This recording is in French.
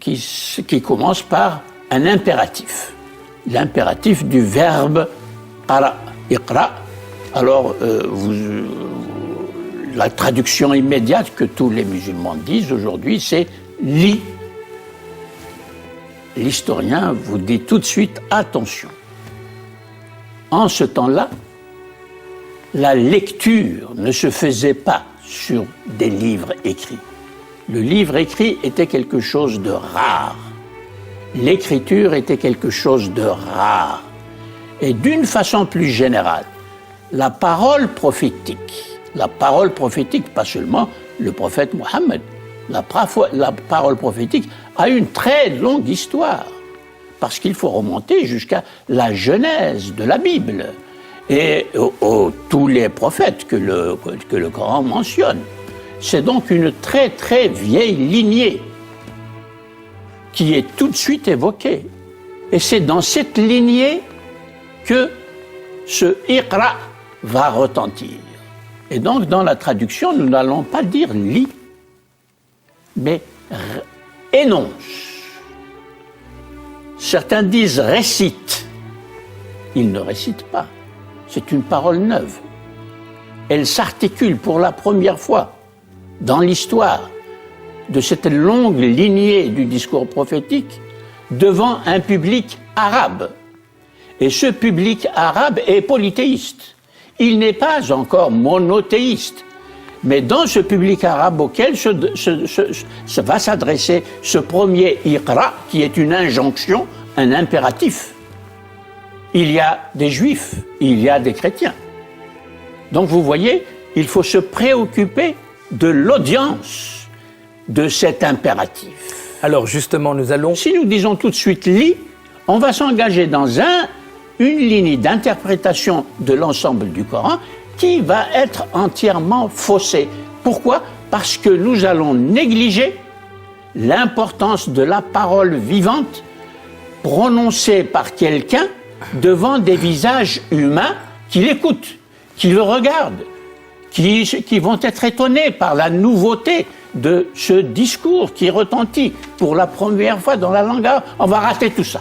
qui commence par un impératif. L'impératif du verbe qara, iqra. Alors, la traduction immédiate que tous les musulmans disent aujourd'hui, c'est lis. L'historien vous dit tout de suite attention. En ce temps-là, la lecture ne se faisait pas sur des livres écrits. Le livre écrit était quelque chose de rare. L'écriture était quelque chose de rare. Et d'une façon plus générale, la parole prophétique, pas seulement le prophète Mohammed, la parole prophétique a une très longue histoire, parce qu'il faut remonter jusqu'à la Genèse de la Bible et tous les prophètes que le Coran mentionne. C'est donc une très très vieille lignée qui est tout de suite évoquée. Et c'est dans cette lignée que ce Iqra va retentir. Et donc dans la traduction, nous n'allons pas dire lis, mais énonce. Certains disent récite. Ils ne récitent pas. C'est une parole neuve. Elle s'articule pour la première fois dans l'histoire de cette longue lignée du discours prophétique devant un public arabe. Et ce public arabe est polythéiste. Il n'est pas encore monothéiste. Mais dans ce public arabe auquel va s'adresser ce premier Iqra, qui est une injonction, un impératif, il y a des juifs, il y a des chrétiens. Donc vous voyez, il faut se préoccuper de l'audience de cet impératif. Alors justement, nous allons... Si nous disons tout de suite « lis », on va s'engager dans une ligne d'interprétation de l'ensemble du Coran qui va être entièrement faussée. Pourquoi ? Parce que nous allons négliger l'importance de la parole vivante prononcée par quelqu'un devant des visages humains qui l'écoutent, qui le regardent, qui vont être étonnés par la nouveauté de ce discours qui retentit pour la première fois dans la langue arabe. On va rater tout ça.